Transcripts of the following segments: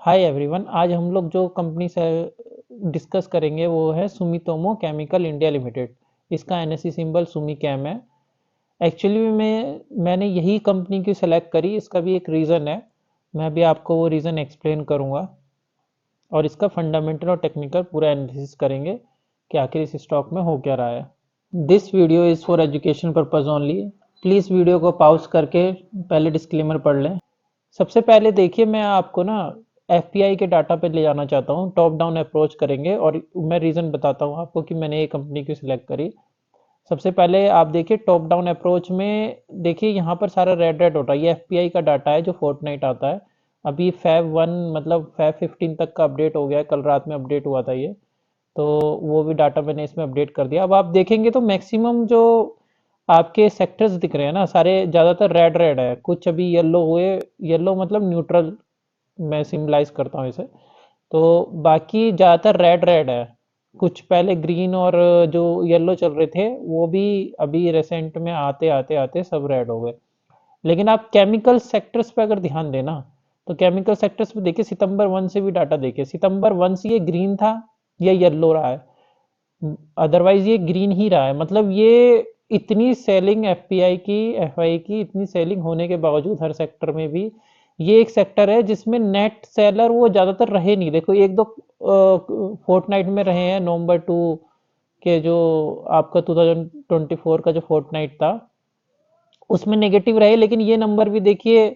Hi everyone. आज हम लोग जो कंपनी से डिस्कस करेंगे वो है सुमितोमो केमिकल इंडिया लिमिटेड। इसका एनएससी सिंबल सुमी कैम है। एक्चुअली मैंने यही कंपनी की सेलेक्ट करी, इसका भी एक रीज़न है। मैं भी आपको वो रीज़न एक्सप्लेन करूँगा और इसका फंडामेंटल और टेक्निकल पूरा एनालिसिस करेंगे कि आखिर इस स्टॉक में हो क्या रहा है। This video is for education purpose only. Please video को पॉज करके पहले डिस्क्लेमर पढ़ लें। सबसे पहले देखिए, मैं आपको ना एफपीआई के डाटा पे ले जाना चाहता हूँ। टॉप डाउन अप्रोच करेंगे और मैं रीज़न बताता हूँ आपको कि मैंने ये कंपनी क्यों सिलेक्ट करी। सबसे पहले आप देखिए टॉप डाउन अप्रोच में, देखिए यहाँ पर सारा रेड रेड होता है। ये एफपीआई का डाटा है जो फोर्टनाइट आता है। अभी Feb 1 मतलब Feb 15 तक का अपडेट हो गया है, कल रात में अपडेट हुआ था ये। तो वो भी डाटा मैंने इसमें अपडेट कर दिया। अब आप देखेंगे तो मैक्सिमम जो आपके सेक्टर्स दिख रहे हैं ना, सारे ज़्यादातर रेड रेड है, कुछ अभी येलो हुए। येलो मतलब न्यूट्रल, मैं सिम्बलाइज करता हूँ इसे। तो बाकी ज़्यादातर रेड रेड है। कुछ पहले ग्रीन और जो येलो चल रहे थे वो भी अभी रिसेंट में आते आते आते सब रेड हो गए। लेकिन आप केमिकल सेक्टर्स पे अगर ध्यान देना, तो केमिकल सेक्टर्स पे देखिए सितंबर 1 से भी डाटा देखिए। सितंबर 1 से ये ग्रीन था, ये येलो रहा है, अदरवाइज ये ग्रीन ही रहा है। मतलब ये इतनी सेलिंग एफपीआई की, एफआई की इतनी सेलिंग होने के बावजूद हर सेक्टर में भी ये एक सेक्टर है जिसमें नेट सेलर वो ज़्यादातर रहे नहीं। देखो एक दो फोर्टनाइट में रहे हैं। नवंबर 2 के जो आपका 2024 का जो फोर्टनाइट था उसमें नेगेटिव रहे, लेकिन ये नंबर भी देखिए,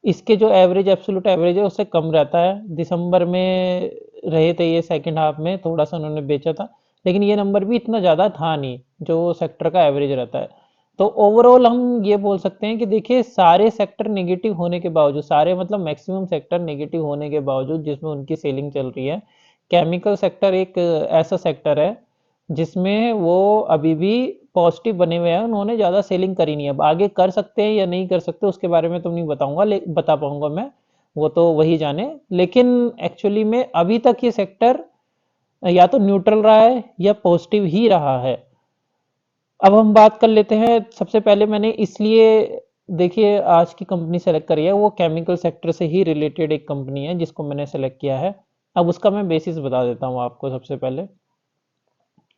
इसके जो एवरेज एब्सोल्यूट एवरेज है उससे कम रहता है। दिसंबर में रहे थे ये, सेकंड हाफ में थोड़ा सा उन्होंने बेचा था, लेकिन ये नंबर भी इतना ज़्यादा था नहीं जो सेक्टर का एवरेज रहता है। तो ओवरऑल हम ये बोल सकते हैं कि देखिए सारे सेक्टर नेगेटिव होने के बावजूद, सारे मतलब मैक्सिमम सेक्टर नेगेटिव होने के बावजूद जिसमें उनकी सेलिंग चल रही है, केमिकल सेक्टर एक ऐसा सेक्टर है जिसमें वो अभी भी पॉजिटिव बने हुए हैं। उन्होंने ज़्यादा सेलिंग करी नहीं है। अब आगे कर सकते हैं या नहीं कर सकते उसके बारे में तो नहीं बताऊंगा, बता पाऊंगा मैं, वो तो वही जाने। लेकिन एक्चुअली में अभी तक ये सेक्टर या तो न्यूट्रल रहा है या पॉजिटिव ही रहा है। अब हम बात कर लेते हैं। सबसे पहले मैंने इसलिए, देखिए आज की कंपनी सेलेक्ट करी है, वो केमिकल सेक्टर से ही रिलेटेड एक कंपनी है जिसको मैंने सेलेक्ट किया है। अब उसका मैं बेसिस बता देता हूँ आपको। सबसे पहले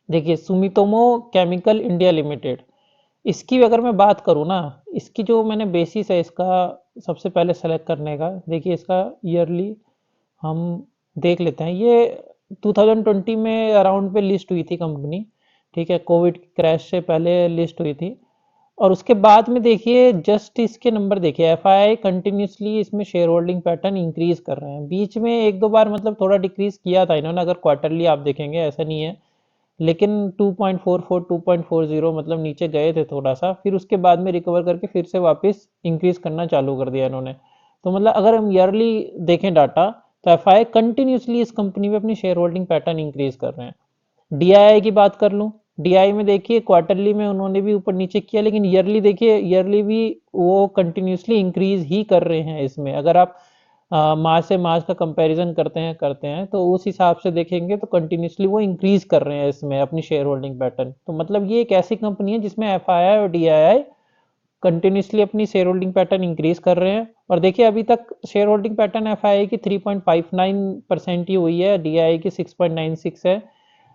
देखिए सुमितोमो केमिकल इंडिया लिमिटेड, इसकी अगर मैं बात करूँ ना, इसकी जो मैंने बेसिस है इसका सबसे पहले सेलेक्ट करने का, देखिए इसका ईयरली हम देख लेते हैं। ये 2020 में अराउंड पे लिस्ट हुई थी कंपनी, ठीक है, कोविड क्रैश से पहले लिस्ट हुई थी। और उसके बाद में देखिए जस्ट इसके नंबर देखिए, एफआईआई कंटिन्यूसली इसमें शेयर होल्डिंग पैटर्न इंक्रीज कर रहे हैं। बीच में एक दो बार मतलब थोड़ा डिक्रीज किया था इन्होंने, अगर क्वार्टरली आप देखेंगे ऐसा नहीं है, लेकिन 2.44 2.40 मतलब नीचे गए थे थोड़ा सा, फिर उसके बाद में रिकवर करके फिर से वापस इंक्रीज करना चालू कर दिया इन्होंने। तो मतलब अगर हम ईयरली देखें डाटा, तो एफआई कंटिन्यूसली इस कंपनी में अपनी शेयर होल्डिंग पैटर्न इंक्रीज कर रहे हैं। डीआईआई की बात कर लूँ, डीआई में देखिए क्वार्टरली में उन्होंने भी ऊपर नीचे किया, लेकिन ईयरली देखिए, ईयरली भी वो कंटिन्यूसली इंक्रीज ही कर रहे हैं। इसमें अगर आप मार्च से मार्च का कंपैरिजन करते हैं तो उस हिसाब से देखेंगे तो कंटिन्यूसली वो इंक्रीज कर रहे हैं इसमें अपनी शेयर होल्डिंग पैटर्न। तो मतलब ये एक ऐसी कंपनी है जिसमें एफआईआई और डीआईआई कंटिन्यूसली अपनी शेयर होल्डिंग पैटर्न इंक्रीज कर रहे हैं। और देखिए अभी तक शेयर होल्डिंग पैटर्न एफआईआई की 3.59% ही हुई है, डीआईआई की 6.96 है।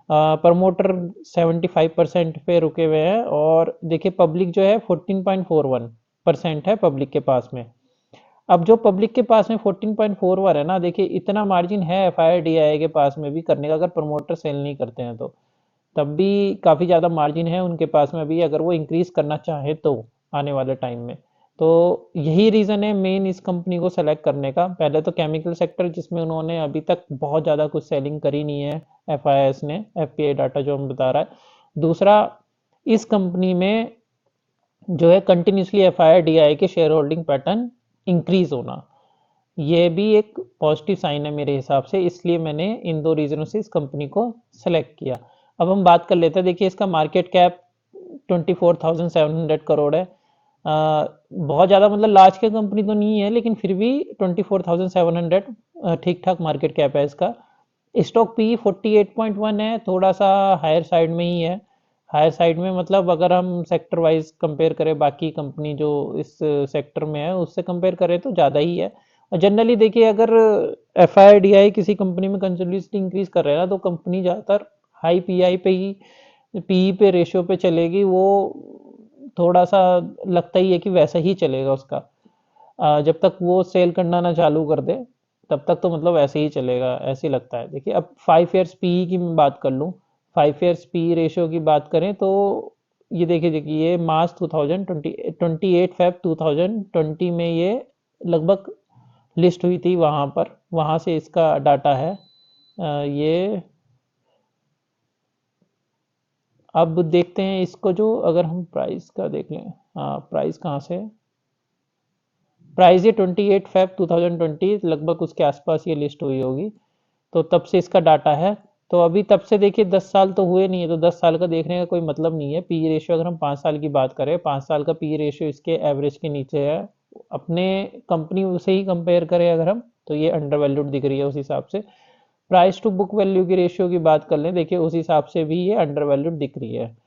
प्रमोटर 75% पे रुके हुए हैं, और देखिए पब्लिक जो है 14.41% है पब्लिक के पास में। अब जो पब्लिक के पास में 14.41 है ना, देखिए इतना मार्जिन है एफ आई डी आई के पास में भी करने का, अगर प्रमोटर सेल नहीं करते हैं तो तब भी काफ़ी ज़्यादा मार्जिन है उनके पास में भी, अगर वो इंक्रीज करना चाहे तो आने वाले टाइम में। तो यही रीज़न है मेन इस कंपनी को सेलेक्ट करने का। पहले तो केमिकल सेक्टर जिसमें उन्होंने अभी तक बहुत ज़्यादा कुछ सेलिंग करी नहीं है एफ आई एस ने, एफ पी आई डाटा जो हम बता रहा है। दूसरा, इस कंपनी में जो है continuously F I D I के शेयर होल्डिंग पैटर्न इंक्रीज होना, ये भी एक पॉजिटिव साइन है मेरे हिसाब से। इसलिए मैंने इन दो रीजनों से इस कंपनी को सेलेक्ट किया। अब हम बात कर लेते हैं। देखिए इसका मार्केट कैप 24,700 करोड़ है। बहुत ज़्यादा मतलब लार्ज कैप कंपनी तो नहीं है, लेकिन फिर भी 24,700 ठीक ठाक मार्केट कैप है इसका। स्टॉक पी 48.1 है, थोड़ा सा हायर साइड में ही है। हायर साइड में मतलब अगर हम सेक्टर वाइज कंपेयर करें बाकी कंपनी जो इस सेक्टर में है उससे कंपेयर करें तो ज़्यादा ही है। और जनरली देखिए अगर FIDI किसी कंपनी में कंटिन्यूसली इंक्रीज कर रहे हैं ना, तो कंपनी ज़्यादातर हाई पीआई पे ही, पीई पे रेशियो पे चलेगी। वो थोड़ा सा लगता ही है कि वैसा ही चलेगा उसका। जब तक वो सेल करना ना चालू कर दे तब तक तो मतलब ऐसे ही चलेगा, ऐसे ही लगता है। देखिए अब 5 ईयर्स पीई की मैं बात कर लूँ, 5 ईयर्स पी रेशियो की बात करें तो ये देखिए ये मार्च 2020, 28 फेब 2020 में ये लगभग लिस्ट हुई थी वहाँ पर, वहाँ से इसका डाटा है। ये अब देखते हैं इसको, जो अगर हम प्राइस का देख लें, हाँ प्राइस कहाँ से, प्राइस ये 28 फेब 2020 लगभग उसके आसपास ये लिस्ट हुई होगी, तो तब से इसका डाटा है। तो अभी तब से देखिए 10 साल तो हुए नहीं है, तो 10 साल का देखने का कोई मतलब नहीं है। पी रेशियो अगर हम 5 साल की बात करें, 5 साल का पी रेशियो इसके एवरेज के नीचे है। अपने कंपनी से ही कंपेयर करें अगर हम, तो ये अंडर वैल्यूड दिख रही है उस हिसाब से। प्राइस टू बुक वैल्यू की रेशियो की बात कर लें, देखिए उस हिसाब से भी ये अंडर वैल्यूड दिख रही है।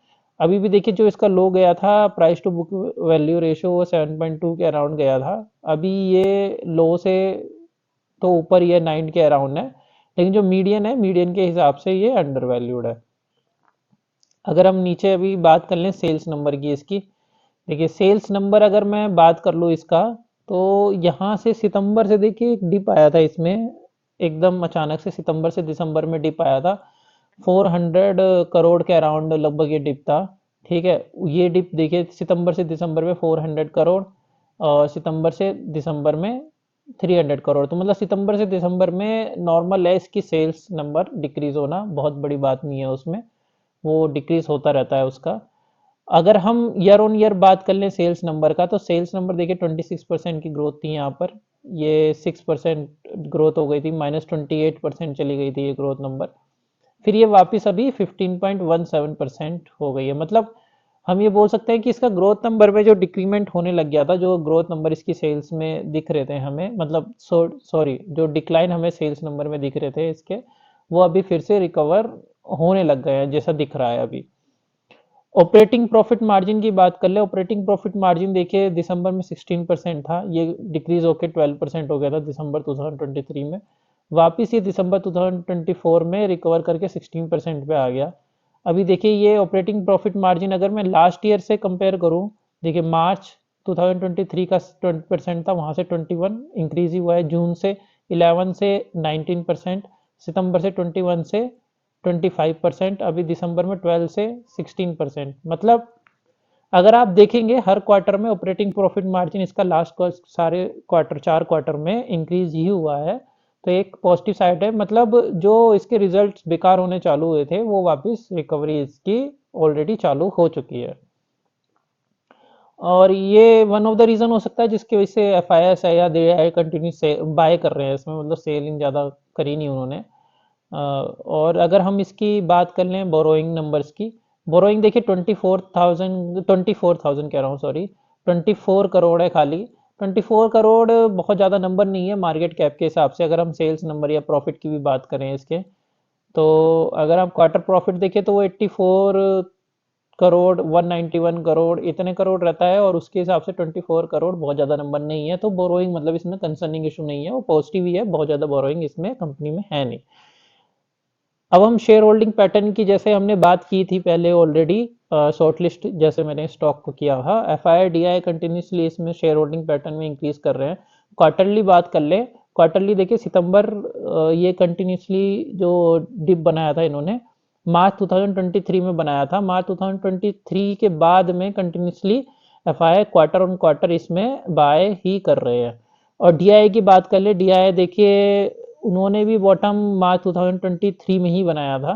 अभी भी देखिए जो इसका लो गया था price to book value ratio, वो 7.2 के अराउंड गया था। अभी ये लो से तो ऊपर ही है, 9 के अराउंड है, लेकिन जो मीडियन है, मीडियन के हिसाब से ये अंडर वैल्यूड है। अगर हम नीचे अभी बात कर लें सेल्स नंबर की इसकी, देखिए सेल्स नंबर अगर मैं बात कर लूँ इसका, तो यहाँ से सितंबर से देखिए एक डिप आया था इसमें, एकदम अचानक से सितंबर से दिसंबर में डिप आया था। 400 करोड़ के अराउंड लगभग ये डिप था। ठीक है, ये डिप देखिए सितंबर से दिसंबर में 400 करोड़, और सितंबर से दिसंबर में 300 करोड़। तो मतलब सितंबर से दिसंबर में नॉर्मल है इसकी सेल्स नंबर डिक्रीज होना, बहुत बड़ी बात नहीं है उसमें, वो डिक्रीज होता रहता है उसका। अगर हम ईयर ऑन ईयर बात कर लें सेल्स नंबर का, तो सेल्स नंबर देखिए 26% की ग्रोथ थी यहाँ पर, ये 6% ग्रोथ हो गई थी, -28% चली गई थी ये ग्रोथ नंबर। फिर ये वापस अभी 15.17% हो गई है। मतलब हम ये बोल सकते हैं कि इसका ग्रोथ नंबर में जो डिक्रीमेंट होने लग गया था, जो ग्रोथ नंबर इसकी सेल्स में दिख रहे थे हमें, मतलब सॉरी जो डिक्लाइन हमें सेल्स नंबर में दिख रहे थे इसके, वो अभी फिर से रिकवर होने लग गए हैं जैसा दिख रहा है अभी। ऑपरेटिंग प्रॉफिट मार्जिन की बात कर ले, ऑपरेटिंग प्रॉफिट मार्जिन देखिए दिसंबर में 16% था, ये डिक्रीज होकर 12% हो गया था दिसंबर 2023 में। वापिस ये दिसंबर 2024 में रिकवर करके 16% पे आ गया। अभी देखिए ये ऑपरेटिंग प्रॉफिट मार्जिन अगर मैं लास्ट ईयर से कंपेयर करूं, देखिए मार्च 2023 का 20% था, वहां से 21 इंक्रीज ही हुआ है, जून से 11 से 19%, सितंबर से 21 से 25%, अभी दिसंबर में 12 से 16%। मतलब अगर आप देखेंगे हर क्वार्टर में ऑपरेटिंग प्रॉफिट मार्जिन इसका लास्ट सारे क्वार्टर 4 क्वार्टर में इंक्रीज ही हुआ है, तो एक पॉजिटिव साइड है। मतलब जो इसके रिजल्ट्स बेकार होने चालू हुए थे वो वापस रिकवरी इसकी ऑलरेडी चालू हो चुकी है। और ये वन ऑफ द रीजन हो सकता है जिसकी वजह से एफ आई एस है या दे आई कंटिन्यू से बाय कर रहे हैं इसमें, मतलब सेलिंग ज़्यादा करी नहीं उन्होंने। और अगर हम इसकी बात कर लें बोरोइंग नंबर्स की, बोरोइंग देखिए 24,000 कह रहा हूँ सॉरी, 24 करोड़ है खाली। 24 करोड़ बहुत ज़्यादा नंबर नहीं है मार्केट कैप के हिसाब से, अगर हम सेल्स नंबर या प्रॉफिट की भी बात करें इसके। तो अगर आप क्वार्टर प्रॉफिट देखें तो वो 84 करोड़, 191 करोड़, इतने करोड़ रहता है, और उसके हिसाब से 24 करोड़ बहुत ज़्यादा नंबर नहीं है। तो बोरोइंग मतलब इसमें कंसर्निंग इशू नहीं है, वो पॉजिटिव ही है, बहुत ज़्यादा बोरोइंग इसमें कंपनी में है नहीं। अब हम शेयर होल्डिंग पैटर्न की जैसे हमने बात की थी पहले ऑलरेडी, शॉर्ट लिस्ट जैसे मैंने स्टॉक को किया था, F I D I continuously इसमें शेयर होल्डिंग पैटर्न में इंक्रीज कर रहे हैं। क्वार्टरली बात कर ले, क्वार्टरली देखिए सितंबर ये कंटिन्यूसली जो डिप बनाया था इन्होंने मार्च 2023 में बनाया था, मार्च 2023 के बाद में continuously F I quarter on quarter इसमें बाय ही कर रहे हैं। और डी आई की बात कर ले, डी आई देखिए उन्होंने भी बॉटम मार्च 2023 में ही बनाया था,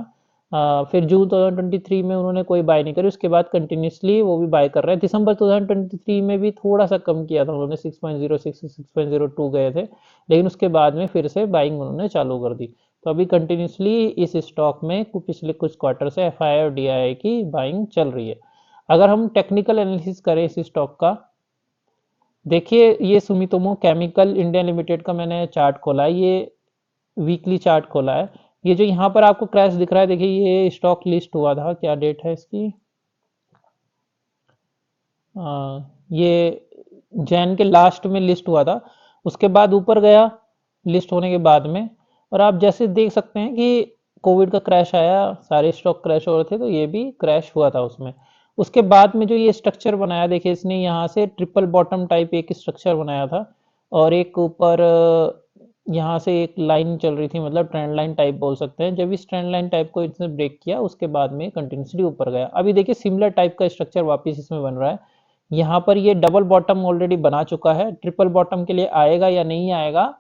फिर जून 2023 में उन्होंने कोई बाय नहीं करी, उसके बाद कंटिन्यूसली वो भी बाय कर रहे हैं। दिसंबर 2023 में भी थोड़ा सा कम किया था उन्होंने, 6.06 से 6.02 गए थे, लेकिन उसके बाद में फिर से बाइंग उन्होंने चालू कर दी। तो अभी कंटिन्यूसली इस स्टॉक में पिछले कुछ क्वार्टर से एफ आई और डी आई की बाइंग चल रही है। अगर हम टेक्निकल एनालिसिस करें इस स्टॉक का, देखिए ये सुमितोमो केमिकल इंडिया लिमिटेड का मैंने चार्ट खोला है, ये वीकली चार्ट खोला है। ये जो यहाँ पर आपको क्रैश दिख रहा है, देखिए ये स्टॉक लिस्ट हुआ था, क्या डेट है इसकी, ये जैन के लास्ट में लिस्ट हुआ था, उसके बाद ऊपर गया, लिस्ट होने के बाद में। और आप जैसे देख सकते हैं कि कोविड का क्रैश आया, सारे स्टॉक क्रैश हो रहे थे, तो ये भी क्रैश हुआ था उसमें। उसके बाद में जो ये स्ट्रक्चर बनाया, देखिए इसने यहाँ से ट्रिपल बॉटम टाइप एक स्ट्रक्चर बनाया था, और एक ऊपर यहाँ से एक लाइन चल रही थी, मतलब ट्रेंड लाइन टाइप बोल सकते हैं। जब इस ट्रेंड लाइन टाइप को इसने ब्रेक किया, उसके बाद में कंटिन्यूसली ऊपर गया। अभी देखिए सिमिलर टाइप का स्ट्रक्चर वापस इसमें बन रहा है। यहाँ पर ये डबल बॉटम ऑलरेडी बना चुका है, ट्रिपल बॉटम के लिए आएगा या नहीं आएगा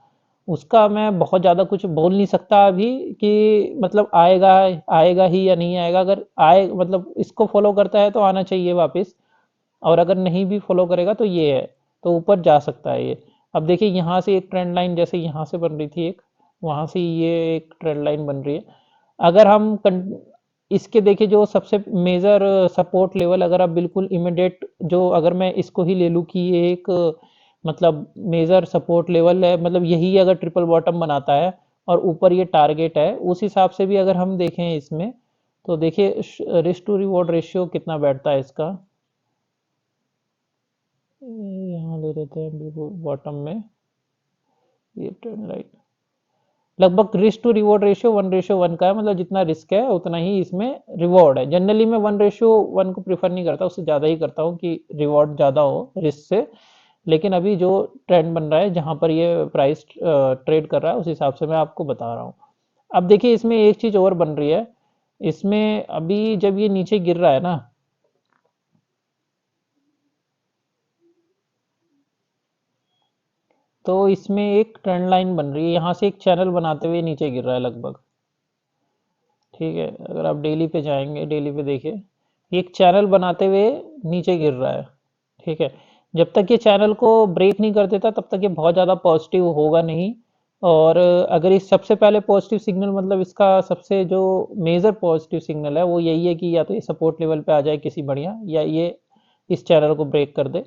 उसका मैं बहुत ज़्यादा कुछ बोल नहीं सकता अभी, कि मतलब आएगा, आएगा ही या नहीं आएगा। अगर आए मतलब इसको फॉलो करता है तो आना चाहिए वापस, और अगर नहीं भी फॉलो करेगा तो ये है, तो ऊपर जा सकता है ये। अब देखिए यहाँ से एक ट्रेंड लाइन जैसे यहाँ से बन रही थी एक, वहाँ से ये एक ट्रेंड लाइन बन रही है। अगर हम इसके देखिए जो सबसे मेजर सपोर्ट लेवल, अगर आप बिल्कुल इमिडिएट, जो अगर मैं इसको ही ले लूँ कि ये एक मतलब मेजर सपोर्ट लेवल है, मतलब यही अगर ट्रिपल बॉटम बनाता है और ऊपर ये टारगेट है, उस हिसाब से भी अगर हम देखें इसमें, तो देखिए रिस्क टू रिवॉर्ड रेशियो कितना बैठता है इसका। यहाँ ले लेते हैं बॉटम में ये ट्रेंड लाइन, लगभग रिस्क टू रिवॉर्ड रेशियो 1:1 का है, मतलब जितना रिस्क है उतना ही इसमें रिवॉर्ड है। जनरली मैं 1:1 को प्रीफर नहीं करता, उससे ज़्यादा ही करता हूँ कि रिवॉर्ड ज़्यादा हो रिस्क से। लेकिन अभी जो ट्रेंड बन रहा है, जहाँ पर ये प्राइस ट्रेड कर रहा है, उस हिसाब से मैं आपको बता रहा हूँ। अब देखिए इसमें एक चीज़ और बन रही है, इसमें अभी जब ये नीचे गिर रहा है ना, तो इसमें एक ट्रेंड लाइन बन रही है, यहाँ से एक चैनल बनाते हुए नीचे गिर रहा है लगभग। ठीक है, अगर आप डेली पे जाएंगे, डेली पे देखिए एक चैनल बनाते हुए नीचे गिर रहा है। ठीक है, जब तक ये चैनल को ब्रेक नहीं कर देता तब तक ये बहुत ज़्यादा पॉजिटिव होगा नहीं। और अगर इस सबसे पहले पॉजिटिव सिग्नल, मतलब इसका सबसे जो मेजर पॉजिटिव सिग्नल है वो यही है कि या तो ये सपोर्ट लेवल पे आ जाए किसी बढ़िया, या ये इस चैनल को ब्रेक कर दे।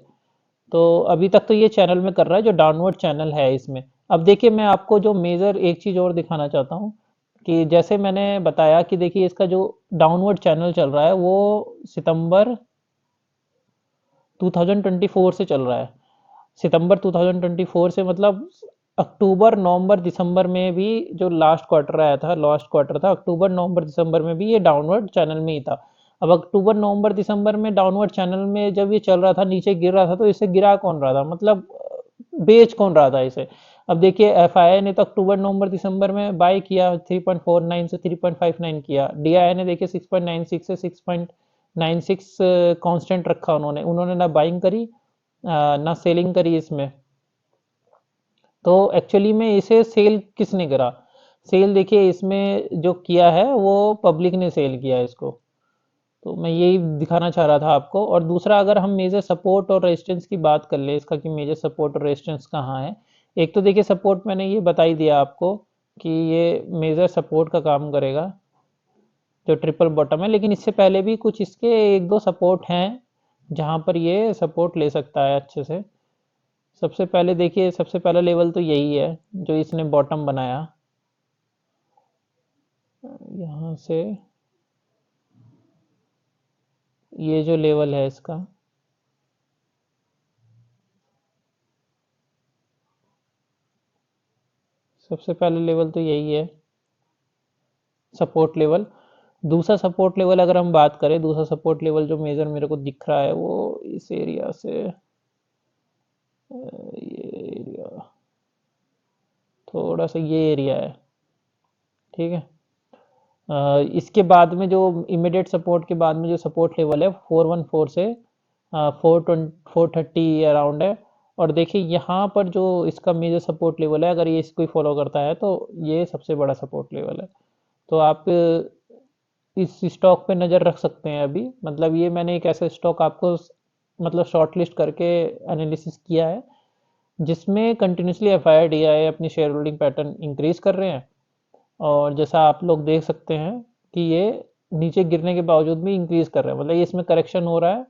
तो अभी तक तो ये चैनल में कर रहा है, जो डाउनवर्ड चैनल है इसमें। अब देखिए मैं आपको जो मेजर एक चीज़ और दिखाना चाहता हूँ, कि जैसे मैंने बताया कि देखिए इसका जो डाउनवर्ड चैनल चल रहा है वो सितंबर 2024 से चल रहा है। सितंबर 2024 से मतलब अक्टूबर नवंबर दिसंबर में भी जो लास्ट क्वार्टर आया था, लास्ट क्वार्टर था अक्टूबर नवंबर दिसंबर में भी ये डाउनवर्ड चैनल में ही था। अब अक्टूबर नवंबर दिसंबर में डाउनवर्ड चैनल में जब ये चल रहा था, नीचे गिर रहा था, तो इसे गिरा कौन रहा था, मतलब बेच कौन रहा था इसे। अब देखिए एफआईआई ने तो अक्टूबर नवंबर दिसंबर में बाय किया, 3.49 से 3.59 किया। डीआईआई ने देखिए 6.96 से 6.96 कांस्टेंट रखा, उन्होंने उन्होंने ना बाइंग करी ना सेलिंग करी इसमें। तो एक्चुअली में इसे सेल किसने करा, सेल देखिए इसमें जो किया है वो पब्लिक ने सेल किया है इसको। तो मैं यही दिखाना चाह रहा था आपको। और दूसरा, अगर हम मेजर सपोर्ट और रेजिस्टेंस की बात कर ले इसका, कि मेजर सपोर्ट और रेजिस्टेंस कहाँ है। एक तो देखिए सपोर्ट मैंने ये बता ही दिया आपको कि ये मेजर सपोर्ट का काम करेगा, जो ट्रिपल बॉटम है। लेकिन इससे पहले भी कुछ इसके एक दो सपोर्ट हैं जहाँ पर ये सपोर्ट ले सकता है अच्छे से। सबसे पहले देखिए, सबसे पहला लेवल तो यही है जो इसने बॉटम बनाया, यहाँ से ये जो लेवल है इसका, सबसे पहला लेवल तो यही है सपोर्ट लेवल। दूसरा सपोर्ट लेवल अगर हम बात करें, दूसरा सपोर्ट लेवल जो मेजर मेरे को दिख रहा है वो इस एरिया से, ये एरिया, थोड़ा सा ये एरिया है। ठीक है, इसके बाद में जो इमीडिएट सपोर्ट के बाद में जो सपोर्ट लेवल है 414 से 430 अराउंड है। और देखिए यहाँ पर जो इसका मेजर सपोर्ट लेवल है, अगर ये इसको फॉलो करता है तो ये सबसे बड़ा सपोर्ट लेवल है। तो आप इस स्टॉक पे नज़र रख सकते हैं अभी। मतलब ये मैंने एक ऐसा स्टॉक आपको मतलब शॉर्ट लिस्ट करके एनालिसिस किया है, जिसमें continuously F I D I अपनी शेयर होल्डिंग पैटर्न इंक्रीज कर रहे हैं। और जैसा आप लोग देख सकते हैं कि ये नीचे गिरने के बावजूद भी इंक्रीज कर रहे हैं, मतलब ये इसमें करेक्शन हो रहा है,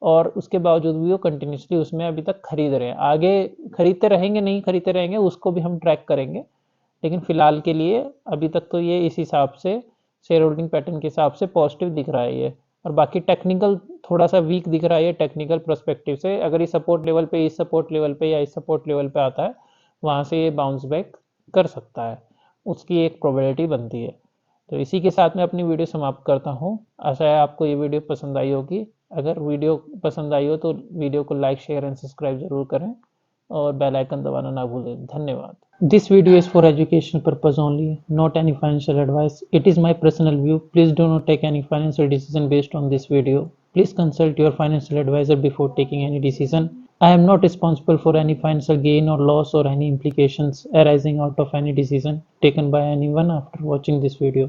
और उसके बावजूद भी वो कंटिन्यूसली उसमें अभी तक खरीद रहे हैं। आगे खरीदते रहेंगे नहीं खरीदते रहेंगे उसको भी हम ट्रैक करेंगे, लेकिन फिलहाल के लिए अभी तक तो ये इस हिसाब से शेयर होल्डिंग पैटर्न के हिसाब से पॉजिटिव दिख रहा है ये। और बाकी टेक्निकल थोड़ा सा वीक दिख रहा है ये टेक्निकल पर्सपेक्टिव से। अगर इस सपोर्ट लेवल पे, इस सपोर्ट लेवल पे या इस सपोर्ट लेवल पे आता है, वहाँ से ये बाउंस बैक कर सकता है, उसकी एक प्रोबेबिलिटी बनती है। तो इसी के साथ मैं अपनी वीडियो समाप्त करता हूँ। आशा है आपको ये वीडियो पसंद आई होगी। अगर वीडियो पसंद आई हो तो वीडियो को लाइक, शेयर एंड सब्सक्राइब ज़रूर करें और बेल आइकन दबाना ना भूलें। धन्यवाद। This video is for educational purpose only, not any financial advice. It is my personal view. Please do not take any financial decision based on this video. Please consult your financial advisor before taking any decision. I am not responsible for any financial gain or loss or any implications arising out of any decision taken by anyone after watching this video.